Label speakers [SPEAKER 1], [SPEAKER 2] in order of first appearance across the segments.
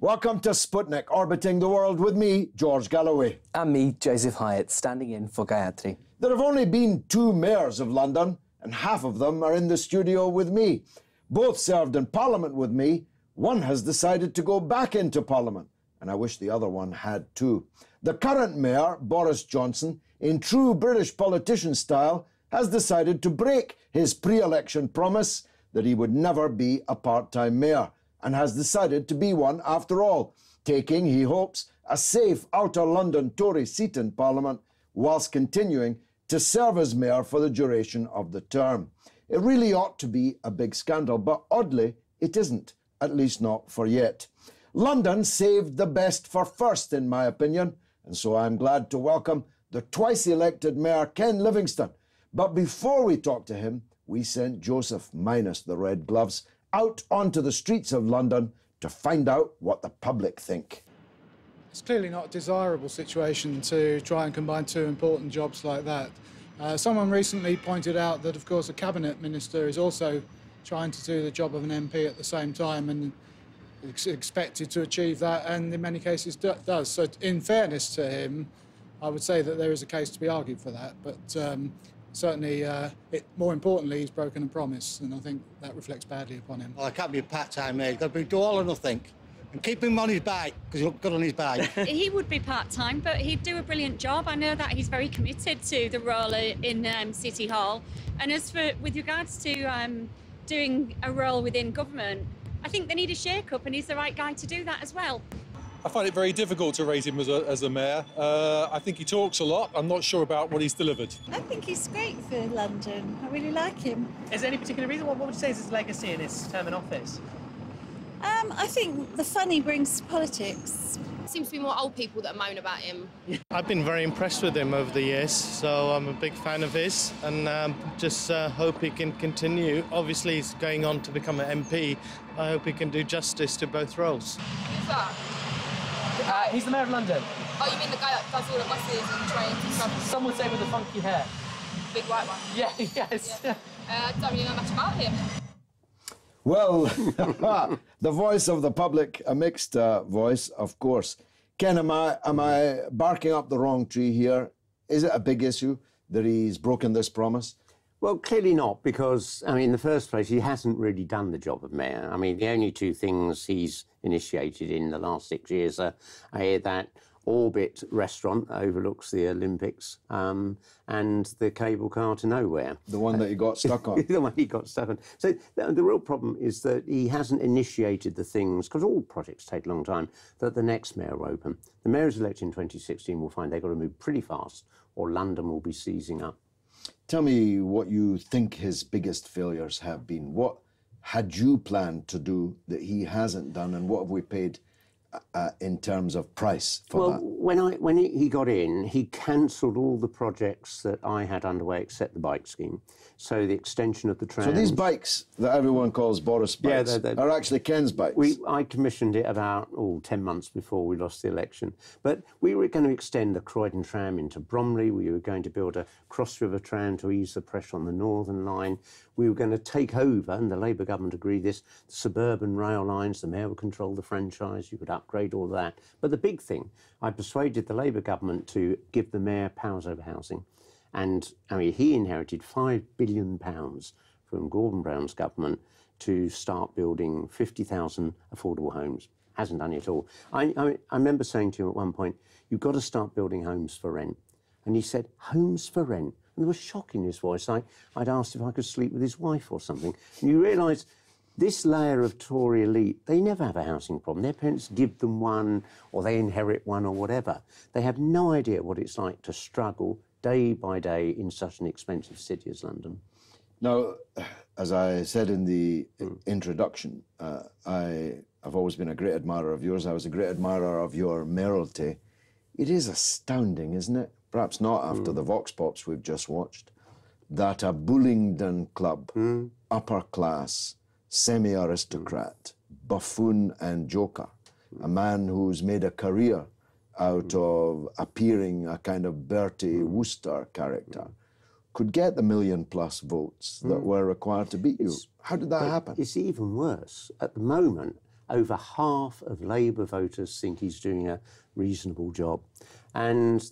[SPEAKER 1] Welcome to Sputnik, orbiting the world with me, George Galloway.
[SPEAKER 2] And me, Joseph Hayat, standing in for Gayatri.
[SPEAKER 1] There have only been 2 mayors of London, and half of them are in the studio with me. Both served in Parliament with me. One has decided to go back into Parliament, and I wish the other one had too. The current mayor, Boris Johnson, in true British politician style, has decided to break his pre-election promise that he would never be a part-time mayor, and has decided to be one after all, taking, he hopes, a safe outer London Tory seat in Parliament whilst continuing to serve as mayor for the duration of the term. It really ought to be a big scandal, but oddly, it isn't, at least not for yet. London saved the best for first, in my opinion, and so I'm glad to welcome the twice-elected mayor, Ken Livingstone. But before we talk to him, we sent Joseph, minus the red gloves, out onto the streets of London to find out what the public think.
[SPEAKER 3] It's clearly not a desirable situation to try and combine 2 important jobs like that. Someone recently pointed out that, of course, a cabinet minister is also trying to do the job of an MP at the same time and is expected to achieve that, and in many cases does. So in fairness to him, I would say that there is a case to be argued for that, but certainly, more importantly, he's broken a promise, and I think that reflects badly upon him.
[SPEAKER 4] Well, I can't be a part-time mate. He's got to do all or nothing. And keep him on his bike, because he looks good on his bike.
[SPEAKER 5] He would be part-time, but he'd do a brilliant job. I know that he's very committed to the role in City Hall. And as for, with regards to doing a role within government, I think they need a shake-up, and he's the right guy to do that as well.
[SPEAKER 6] I find it very difficult to rate him as a mayor. I think he talks a lot. I'm not sure about what he's delivered.
[SPEAKER 7] I think he's great for London. I really like him.
[SPEAKER 8] Is there any particular reason? What would you say is his legacy in his term in office?
[SPEAKER 7] I think the fun he brings to politics.
[SPEAKER 9] Seems to be more old people that moan about him.
[SPEAKER 10] I've been very impressed with him over the years, so I'm a big fan of his, and just hope he can continue. Obviously, he's going on to become an MP. I hope he can do justice to both roles.
[SPEAKER 9] Who's that?
[SPEAKER 8] He's the mayor of London.
[SPEAKER 9] Oh, you mean the guy that does all the buses and trains and stuff?
[SPEAKER 8] Some would say with the funky hair.
[SPEAKER 9] Big white one.
[SPEAKER 8] Yeah, yes.
[SPEAKER 9] Yeah. Don't really know much about him.
[SPEAKER 1] Well, the voice of the public, a mixed voice, of course. Ken, am I barking up the wrong tree here? Is it a big issue that he's broken this promise?
[SPEAKER 11] Well, clearly not, because, I mean, in the first place, he hasn't really done the job of mayor. I mean, the only 2 things he's initiated in the last 6 years are that Orbit restaurant that overlooks the Olympics and the cable car to nowhere.
[SPEAKER 1] The one that he got stuck on.
[SPEAKER 11] The one he got stuck on. So the real problem is that he hasn't initiated the things, because all projects take a long time, that the next mayor will open. The mayor who's elected in 2016 will find they've got to move pretty fast or London will be seizing up.
[SPEAKER 1] Tell me what you think his biggest failures have been. What had you planned to do that he hasn't done, and what have we paid in terms of price for that?
[SPEAKER 11] Well, when he got in, he cancelled all the projects that I had underway except the bike scheme. So the extension of the trams.
[SPEAKER 1] So these bikes that everyone calls Boris bikes are actually Ken's bikes?
[SPEAKER 11] I commissioned it about 10 months before we lost the election. But we were going to extend the Croydon tram into Bromley. We were going to build a cross-river tram to ease the pressure on the Northern Line. We were going to take over, and the Labour government agreed this, the suburban rail lines. The mayor would control the franchise. You could upgrade all that. But the big thing, I persuaded the Labour government to give the mayor powers over housing. And I mean, he inherited £5 billion from Gordon Brown's government to start building 50,000 affordable homes. Hasn't done it at all. I remember saying to him at one point, you've got to start building homes for rent. And he said, homes for rent? And there was shock in his voice. I'd asked if I could sleep with his wife or something. And you realise this layer of Tory elite, they never have a housing problem. Their parents give them one, or they inherit one, or whatever. They have no idea what it's like to struggle day by day in such an expensive city as London.
[SPEAKER 1] Now, as I said in the introduction, I've always been a great admirer of yours. I was a great admirer of your mayoralty. It is astounding, isn't it? Perhaps not after the Vox Pops we've just watched, that a Bullingdon club, upper class, semi-aristocrat, buffoon and joker, a man who's made a career out of appearing a kind of Bertie Wooster character, could get the million-plus votes that were required to beat you. How did that happen?
[SPEAKER 11] It's even worse. At the moment, over half of Labour voters think he's doing a reasonable job. And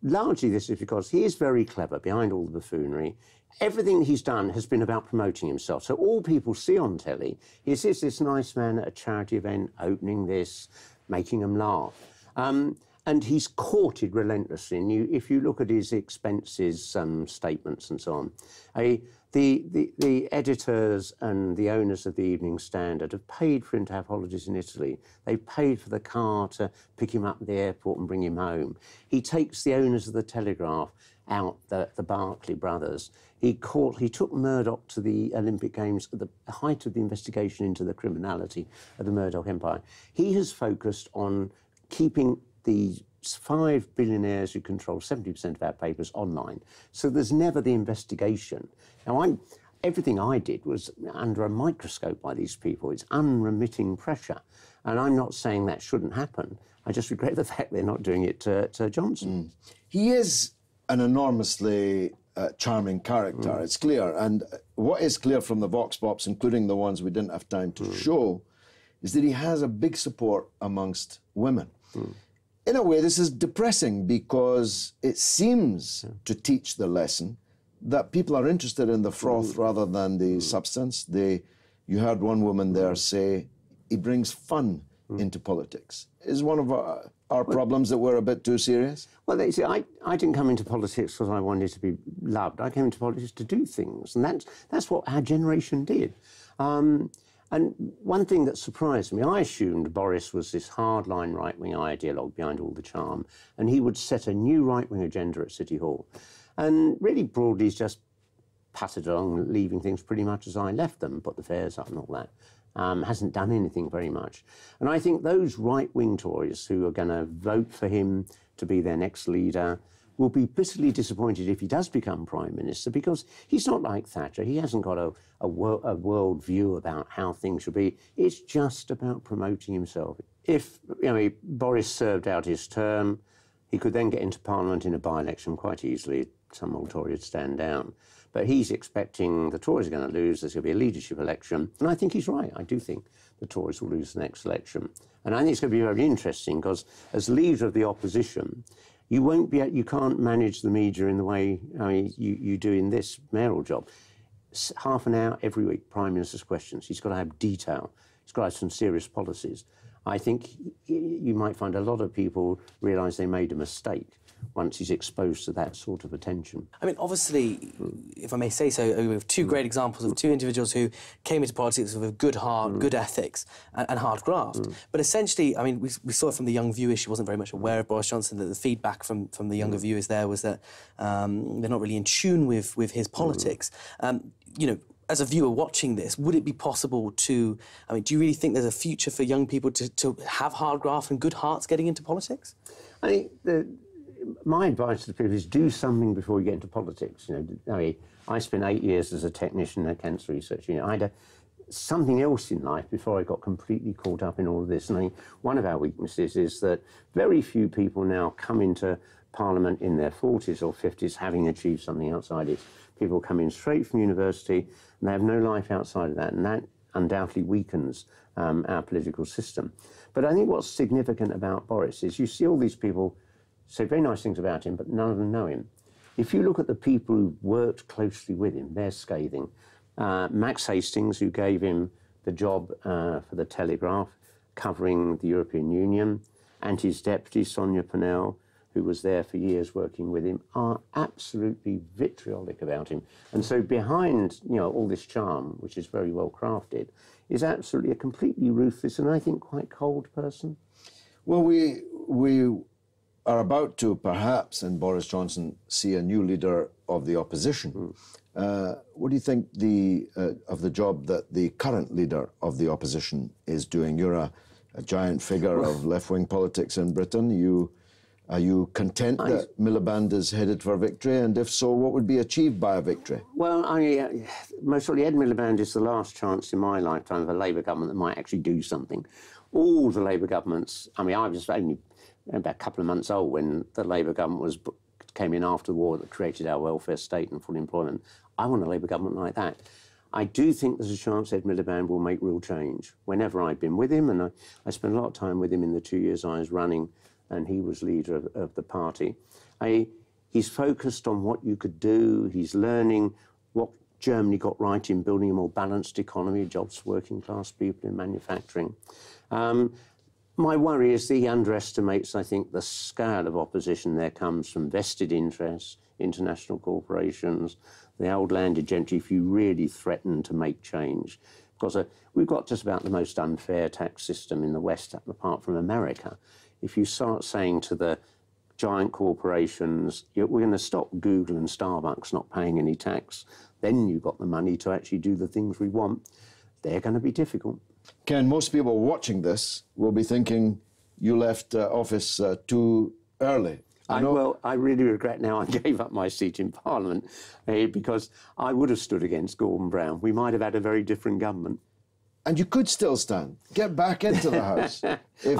[SPEAKER 11] largely this is because he is very clever behind all the buffoonery. Everything he's done has been about promoting himself. So all people see on telly is this nice man at a charity event, opening this, making them laugh. And he's courted relentlessly. And if you look at his expenses statements and so on, the editors and the owners of the Evening Standard have paid for him to have holidays in Italy. They've paid for the car to pick him up at the airport and bring him home. He takes the owners of the Telegraph out, the Barclay brothers. He took Murdoch to the Olympic Games at the height of the investigation into the criminality of the Murdoch empire. He has focused on keeping the 5 billionaires who control 70% of our papers online. So there's never the investigation. Now, everything I did was under a microscope by these people. It's unremitting pressure. And I'm not saying that shouldn't happen. I just regret the fact they're not doing it to Johnson.
[SPEAKER 1] He is an enormously charming character, it's clear. And what is clear from the Vox Pops, including the ones we didn't have time to show, is that he has a big support amongst women. In a way, this is depressing because it seems to teach the lesson that people are interested in the froth rather than the substance. You heard one woman there say, he brings fun into politics. Is one of our problems that we're a bit too serious?
[SPEAKER 11] Well, see, I didn't come into politics because I wanted to be loved. I came into politics to do things, and that's what our generation did. And one thing that surprised me, I assumed Boris was this hardline right-wing ideologue behind all the charm, and he would set a new right-wing agenda at City Hall. And really broadly, he's just pattered along, leaving things pretty much as I left them, put the fares up and all that. Hasn't done anything very much. And I think those right-wing Tories who are going to vote for him to be their next leader will be bitterly disappointed if he does become Prime Minister, because he's not like Thatcher. He hasn't got a world view about how things should be. It's just about promoting himself. If Boris served out his term, he could then get into Parliament in a by-election quite easily. Some old Tory would stand down. But he's expecting the Tories are going to lose. There's going to be a leadership election. And I think he's right. I do think the Tories will lose the next election. And I think it's going to be very interesting because as leader of the opposition, you can't manage the media in the way you do in this mayoral job. Half an hour every week, Prime Minister's questions. He's got to have detail. He's got to have some serious policies. I think you might find a lot of people realise they made a mistake once he's exposed to that sort of attention.
[SPEAKER 2] I mean, obviously, if I may say so, we have two great examples of two individuals who came into politics with a good heart, good ethics, and hard graft. But essentially, I mean, we saw it from the young viewer. She wasn't very much aware of Boris Johnson. That the feedback from the younger viewers there was that they're not really in tune with his politics. As a viewer watching this, would it be possible to... I mean, do you really think there's a future for young people to have hard graft and good hearts getting into politics?
[SPEAKER 11] I think my advice to people is do something before you get into politics. I spent 8 years as a technician at cancer research. I had something else in life before I got completely caught up in all of this. And one of our weaknesses is that very few people now come into Parliament in their 40s or 50s having achieved something outside it. People come in straight from university and they have no life outside of that, and that undoubtedly weakens our political system. But I think what's significant about Boris is you see all these people say very nice things about him, but none of them know him. If you look at the people who worked closely with him, they're scathing. Max Hastings, who gave him the job for the Telegraph, covering the European Union, and his deputy, Sonia Purnell, who was there for years working with him, are absolutely vitriolic about him. And so behind, all this charm, which is very well crafted, is absolutely a completely ruthless and I think quite cold person.
[SPEAKER 1] Well, we are about to perhaps, in Boris Johnson, see a new leader of the opposition. What do you think of the job that the current leader of the opposition is doing? You're a giant figure of left-wing politics in Britain. Are you content that Miliband is headed for victory? And if so, what would be achieved by a victory?
[SPEAKER 11] Well, most probably Ed Miliband is the last chance in my lifetime of a Labour government that might actually do something. All the Labour governments, I mean, I was only about a couple of months old when the Labour government came in after the war that created our welfare state and full employment. I want a Labour government like that. I do think there's a chance Ed Miliband will make real change. Whenever I've been with him, and I spent a lot of time with him in the 2 years I was running and he was leader of the party, he's focused on what you could do. He's learning what Germany got right in building a more balanced economy, jobs for working class people in manufacturing. My worry is that he underestimates, I think, the scale of opposition there comes from vested interests, international corporations, the old landed gentry, if you really threaten to make change. Because we've got just about the most unfair tax system in the West, apart from America. If you start saying to the giant corporations, we're going to stop Google and Starbucks not paying any tax, then you've got the money to actually do the things we want, they're going to be difficult.
[SPEAKER 1] Ken, most people watching this will be thinking you left office too early.
[SPEAKER 11] Well, I really regret now I gave up my seat in Parliament because I would have stood against Gordon Brown. We might have had a very different government.
[SPEAKER 1] And you could still stand. Get back into the House. If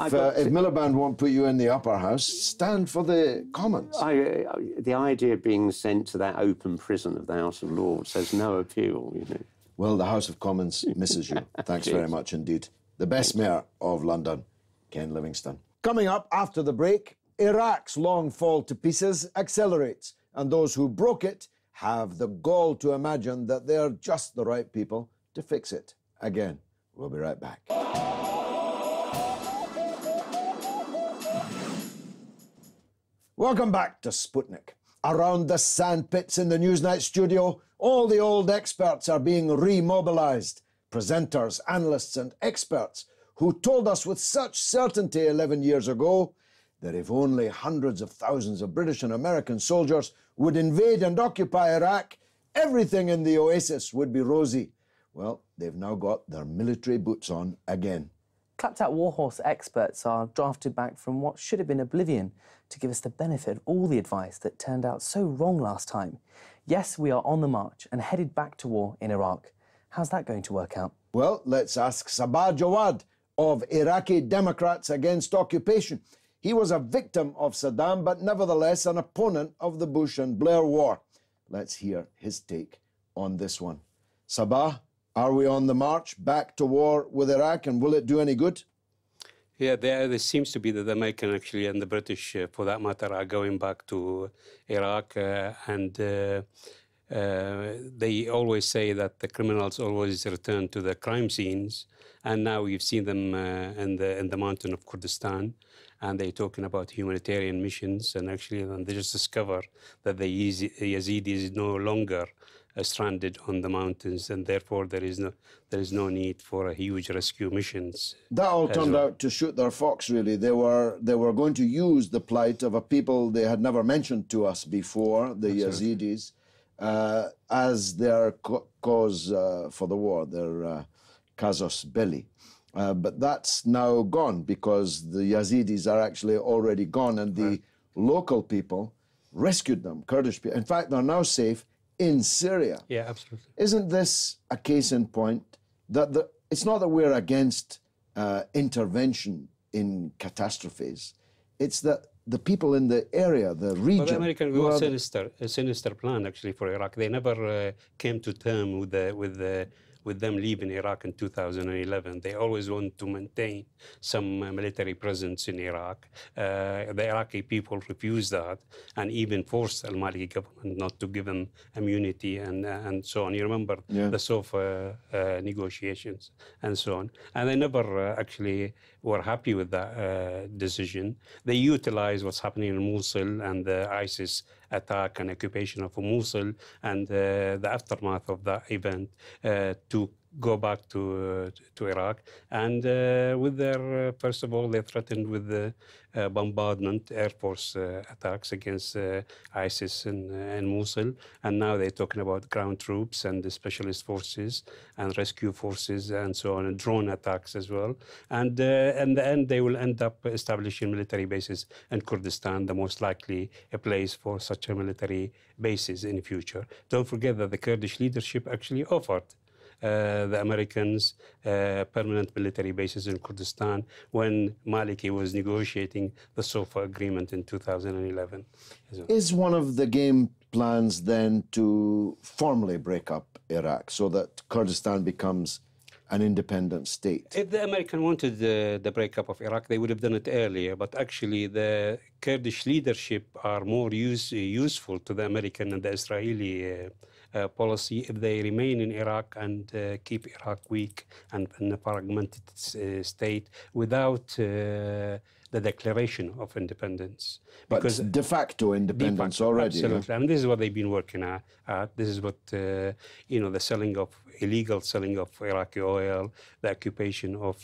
[SPEAKER 1] Miliband won't put you in the upper house, stand for the Commons.
[SPEAKER 11] The idea of being sent to that open prison of the House of Lords has no appeal, you know.
[SPEAKER 1] Well, the House of Commons misses you. Thanks very much indeed. The best mayor of London, Ken Livingstone. Coming up after the break, Iraq's long fall to pieces accelerates, and those who broke it have the gall to imagine that they're just the right people to fix it again. We'll be right back. Welcome back to Sputnik. Around the sandpits in the Newsnight studio, all the old experts are being remobilised. Presenters, analysts and experts who told us with such certainty 11 years ago that if only hundreds of thousands of British and American soldiers would invade and occupy Iraq, everything in the oasis would be rosy. Well, they've now got their military boots on again.
[SPEAKER 2] Clapped-out warhorse experts are drafted back from what should have been oblivion to give us the benefit of all the advice that turned out so wrong last time. Yes, we are on the march and headed back to war in Iraq. How's that going to work out?
[SPEAKER 1] Well, let's ask Sabah Jawad of Iraqi Democrats Against Occupation. He was a victim of Saddam, but nevertheless an opponent of the Bush and Blair war. Let's hear his take on this one. Sabah, are we on the march back to war with Iraq, and will it do any good?
[SPEAKER 12] Yeah, there seems to be that the American actually and the British, for that matter, are going back to Iraq, and they always say that the criminals always return to the crime scenes, and now we've seen them in the mountain of Kurdistan, and they're talking about humanitarian missions, and actually they just discover that the Yazidis is no longer stranded on the mountains, and therefore there is no need for a huge rescue missions.
[SPEAKER 1] That all turned out to shoot their fox, really. They were going to use the plight of a people they had never mentioned to us before, the Yazidis, as their cause for the war, their casus belli. But that's now gone because the Yazidis are actually already gone, and the local people rescued them, Kurdish people. In fact, they're now safe in Syria.
[SPEAKER 12] Yeah, absolutely.
[SPEAKER 1] Isn't this a case in point that it's not that we're against intervention in catastrophes, it's that the people in the area, the region...
[SPEAKER 12] Well, the Americans were a sinister plan, actually, for Iraq. They never came to terms with them leaving Iraq in 2011. They always want to maintain some military presence in Iraq. The Iraqi people refused that and even forced the Al-Maliki government not to give them immunity and so on. You remember the SOFA negotiations and so on. And they never actually were happy with that decision. They utilized what's happening in Mosul and the ISIS attack and occupation of Mosul and the aftermath of that event to go back to Iraq. And with their, first of all, they threatened with the bombardment, Air Force attacks against ISIS in Mosul. And now they're talking about ground troops and the specialist forces and rescue forces and so on, and drone attacks as well. And in the end, they will end up establishing military bases in Kurdistan, the most likely a place for such a military bases in the future. Don't forget that the Kurdish leadership actually offered the Americans permanent military bases in Kurdistan when Maliki was negotiating the SOFA agreement in 2011.
[SPEAKER 1] Is one of the game plans then to formally break up Iraq so that Kurdistan becomes an independent state?
[SPEAKER 12] If the Americans wanted the breakup of Iraq, they would have done it earlier. But actually, the Kurdish leadership are more useful to the American and the Israeli policy if they remain in Iraq and keep Iraq weak and in a fragmented state without the declaration of independence.
[SPEAKER 1] But de facto independence already.
[SPEAKER 12] Absolutely, and this is what they've been working at. This is what, you know, the illegal selling of Iraqi oil, the occupation of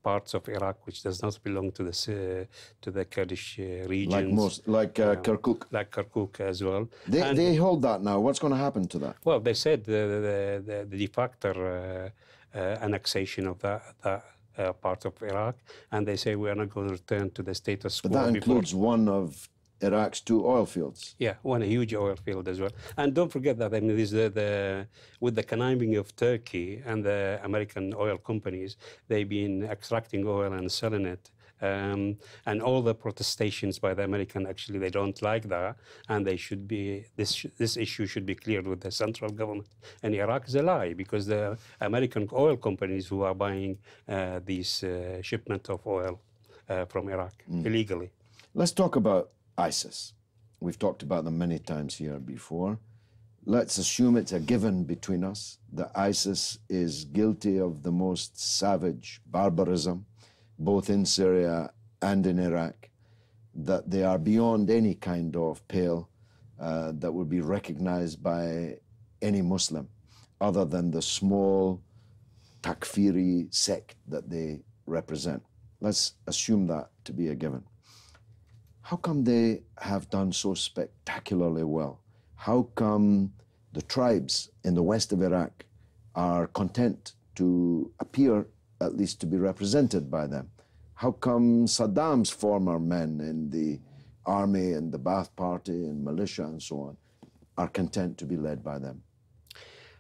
[SPEAKER 12] parts of Iraq which does not belong to the Kurdish regions.
[SPEAKER 1] Like Kirkuk.
[SPEAKER 12] Like Kirkuk as well.
[SPEAKER 1] They hold that now. What's going to happen to that?
[SPEAKER 12] Well, they said the de facto annexation of that part of Iraq, and they say we are not going to return to the status quo.
[SPEAKER 1] But that includes one of Iraq's 2 oil fields.
[SPEAKER 12] Yeah, one a huge oil field as well. And don't forget that, I mean, with the conniving of Turkey and the American oil companies, they've been extracting oil and selling it. And all the protestations by the American, actually, they don't like that, and they should be, this issue should be cleared with the central government. And Iraq is a lie, because the American oil companies who are buying these shipment of oil from Iraq illegally.
[SPEAKER 1] Let's talk about ISIS. We've talked about them many times here before. Let's assume it's a given between us that ISIS is guilty of the most savage barbarism, both in Syria and in Iraq, that they are beyond any kind of pale that would be recognized by any Muslim, other than the small Takfiri sect that they represent. Let's assume that to be a given. How come they have done so spectacularly well? How come the tribes in the west of Iraq are content to appear, at least to be represented by them? How come Saddam's former men in the army and the Ba'ath Party and militia and so on are content to be led by them?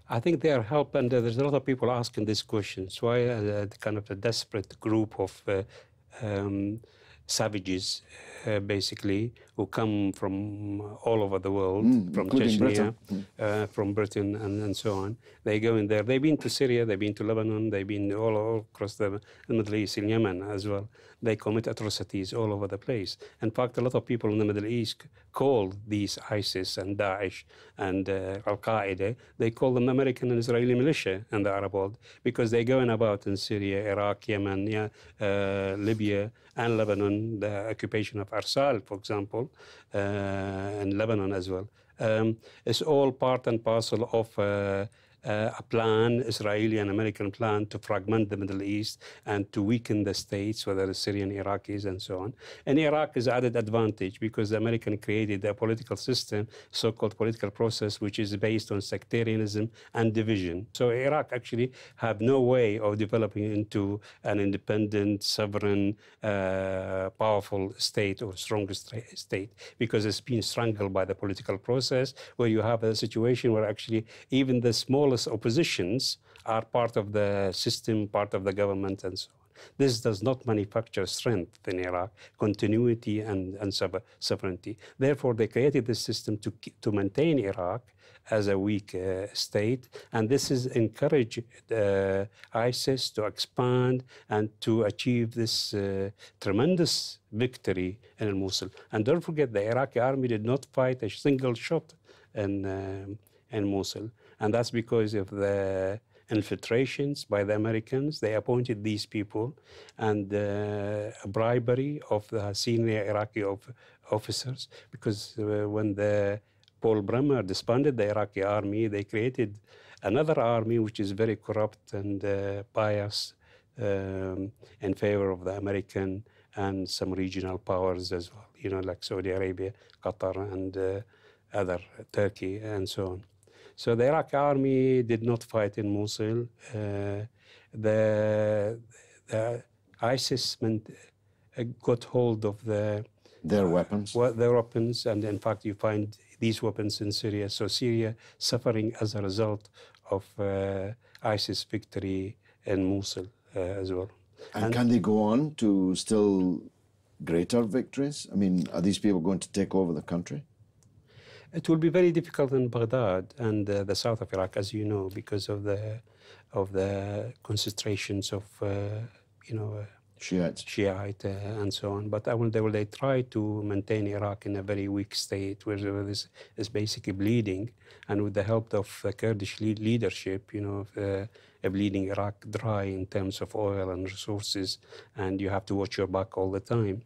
[SPEAKER 12] I think they are helped, and there's a lot of people asking these questions. Why kind of a desperate group of savages, basically, who come from all over the world, from Chechnya, from Britain, and so on. They go in there. They've been to Syria, they've been to Lebanon, they've been all across the Middle East, in Yemen as well. They commit atrocities all over the place. In fact, a lot of people in the Middle East call these ISIS and Daesh and Al-Qaeda, they call them American and Israeli militia in the Arab world, because they're going about in Syria, Iraq, Yemen, Libya, and Lebanon, the occupation of Arsal, for example, and Lebanon as well. It's all part and parcel of a plan, Israeli and American plan, to fragment the Middle East and to weaken the states, whether it's Syrian, Iraqis, and so on. And Iraq is added advantage because the American created a political system, so-called political process, which is based on sectarianism and division. So Iraq actually have no way of developing into an independent, sovereign, powerful state or strongest state, because it's been strangled by the political process, where you have a situation where actually even the smallest oppositions are part of the system, part of the government, and so on. This does not manufacture strength in Iraq, continuity and sovereignty. Therefore, they created this system to maintain Iraq as a weak state, and this is encouraged ISIS to expand and to achieve this tremendous victory in Mosul. And don't forget, the Iraqi army did not fight a single shot in Mosul. And that's because of the infiltrations by the Americans. They appointed these people, and bribery of the senior Iraqi officers, because when the Paul Bremer disbanded the Iraqi army, they created another army which is very corrupt and biased in favor of the American and some regional powers as well, you know, like Saudi Arabia, Qatar, and other Turkey, and so on. So the Iraqi army did not fight in Mosul. The ISIS got hold of
[SPEAKER 1] their weapons.
[SPEAKER 12] Their weapons, and in fact, you find these weapons in Syria. So Syria suffering as a result of ISIS victory in Mosul as well.
[SPEAKER 1] And can they go on to still greater victories? I mean, are these people going to take over the country?
[SPEAKER 12] It will be very difficult in Baghdad and the south of Iraq, as you know, because of the concentrations of Shiite and so on. But they try to maintain Iraq in a very weak state, where this is basically bleeding, and with the help of the Kurdish leadership, you know, bleeding Iraq dry in terms of oil and resources, and you have to watch your back all the time.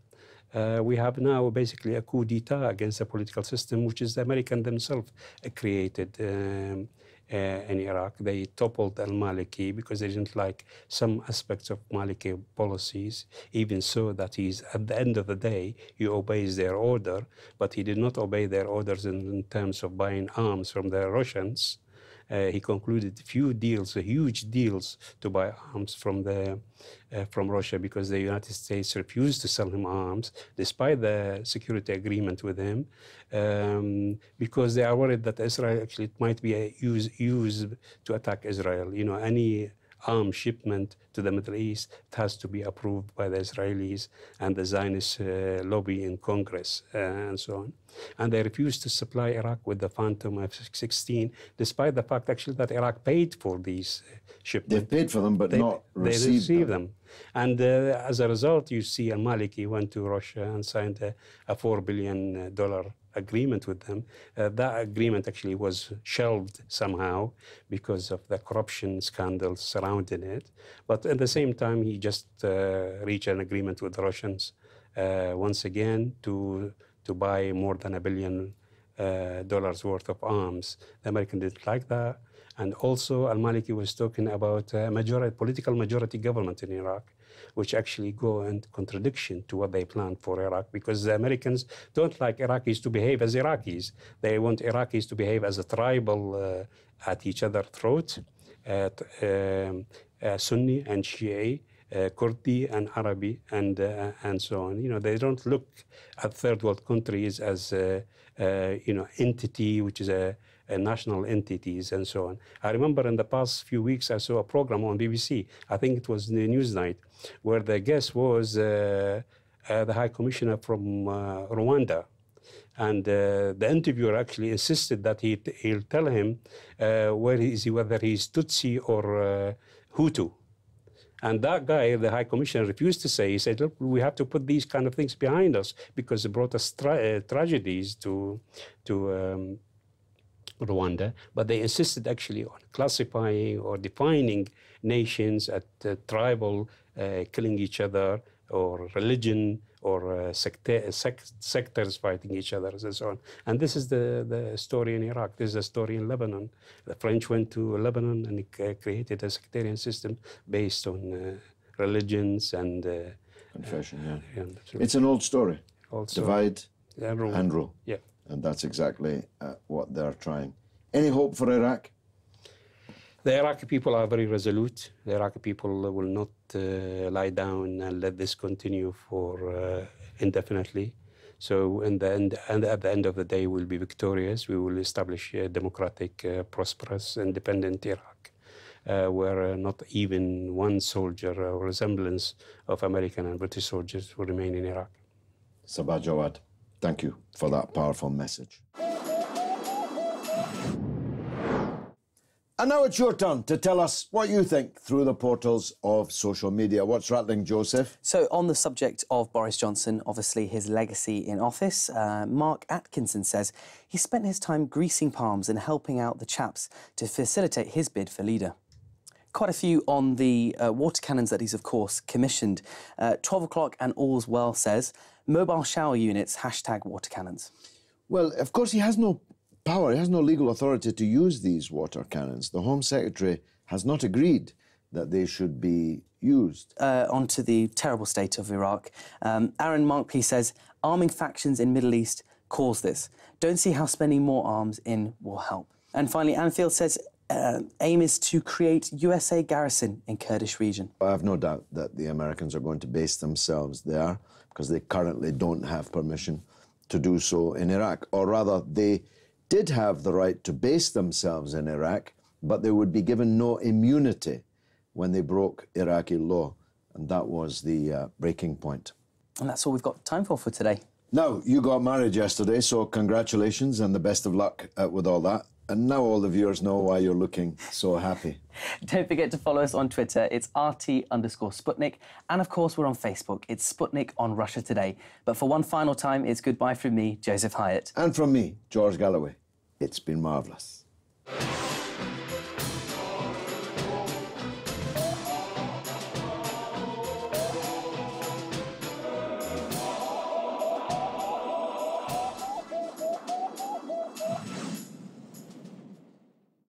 [SPEAKER 12] We have now basically a coup d'etat against the political system, which is the Americans themselves created in Iraq. They toppled al-Maliki because they didn't like some aspects of Maliki policies, even so that he's, at the end of the day, he obeys their order, but he did not obey their orders in terms of buying arms from the Russians. He concluded few deals, huge deals, to buy arms from Russia, because the United States refused to sell him arms, despite the security agreement with him, because they are worried that Israel actually might be used to attack Israel. You know, any arms shipment to the Middle East, it has to be approved by the Israelis and the Zionist lobby in Congress and so on. And they refused to supply Iraq with the Phantom F-16, despite the fact actually that Iraq paid for these shipments.
[SPEAKER 1] They paid for them, but not received
[SPEAKER 12] them. And as a result, you see al-Maliki went to Russia and signed a $4 billion agreement with them. That agreement actually was shelved somehow because of the corruption scandals surrounding it. But at the same time, he just reached an agreement with the Russians once again to buy more than $1 billion worth of arms. The Americans didn't like that. And also, al-Maliki was talking about political majority government in Iraq, which actually go in contradiction to what they planned for Iraq, because the Americans don't like Iraqis to behave as Iraqis. They want Iraqis to behave as a tribal at each other's throat, Sunni and Shia, Kurdi and Arabi, and so on. You know, they don't look at third world countries as entity, which is a national entities and so on. I remember in the past few weeks I saw a program on BBC, I think it was the Newsnight, where the guest was the High Commissioner from Rwanda. And the interviewer actually insisted that he'll tell him whether he's Tutsi or Hutu. And that guy, the High Commissioner, refused to say. He said, look, we have to put these kind of things behind us because it brought us tragedies to Rwanda. But they insisted actually on classifying or defining nations at tribal, killing each other, or religion, or sectors fighting each other, and so on. And this is the story in Iraq. This is the story in Lebanon. The French went to Lebanon and created a sectarian system based on religions and
[SPEAKER 1] confession. It's an old story. Divide and rule.
[SPEAKER 12] Yeah.
[SPEAKER 1] And that's exactly what they're trying. Any hope for Iraq?
[SPEAKER 12] The Iraqi people are very resolute. The Iraqi people will not lie down and let this continue for indefinitely. So in the end, and at the end of the day, we'll be victorious. We will establish a democratic, prosperous, independent Iraq, where not even one soldier or resemblance of American and British soldiers will remain in Iraq.
[SPEAKER 1] Sabah, Jawad, thank you for that powerful message. And now it's your turn to tell us what you think through the portals of social media. What's rattling, Joseph?
[SPEAKER 2] So on the subject of Boris Johnson, obviously his legacy in office, Mark Atkinson says he spent his time greasing palms and helping out the chaps to facilitate his bid for leader. Quite a few on the water cannons that he's, of course, commissioned. 12 o'clock and all's well says, mobile shower units, #water cannons.
[SPEAKER 1] Well, of course, he has no power, he has no legal authority to use these water cannons. The Home Secretary has not agreed that they should be used.
[SPEAKER 2] On to the terrible state of Iraq. Aaron Markpe says, arming factions in Middle East caused this. Don't see how spending more arms in will help. And finally, Anfield says, aim is to create USA garrison in Kurdish region.
[SPEAKER 1] I have no doubt that the Americans are going to base themselves there because they currently don't have permission to do so in Iraq. Or rather, they did have the right to base themselves in Iraq, but they would be given no immunity when they broke Iraqi law. And that was the breaking point.
[SPEAKER 2] And that's all we've got time for today.
[SPEAKER 1] Now, you got married yesterday, so congratulations and the best of luck with all that. And now all the viewers know why you're looking so happy.
[SPEAKER 2] Don't forget to follow us on Twitter. It's RT_Sputnik. And of course, we're on Facebook. It's Sputnik on Russia Today. But for one final time, it's goodbye from me, Joseph Hayat.
[SPEAKER 1] And from me, George Galloway. It's been marvellous.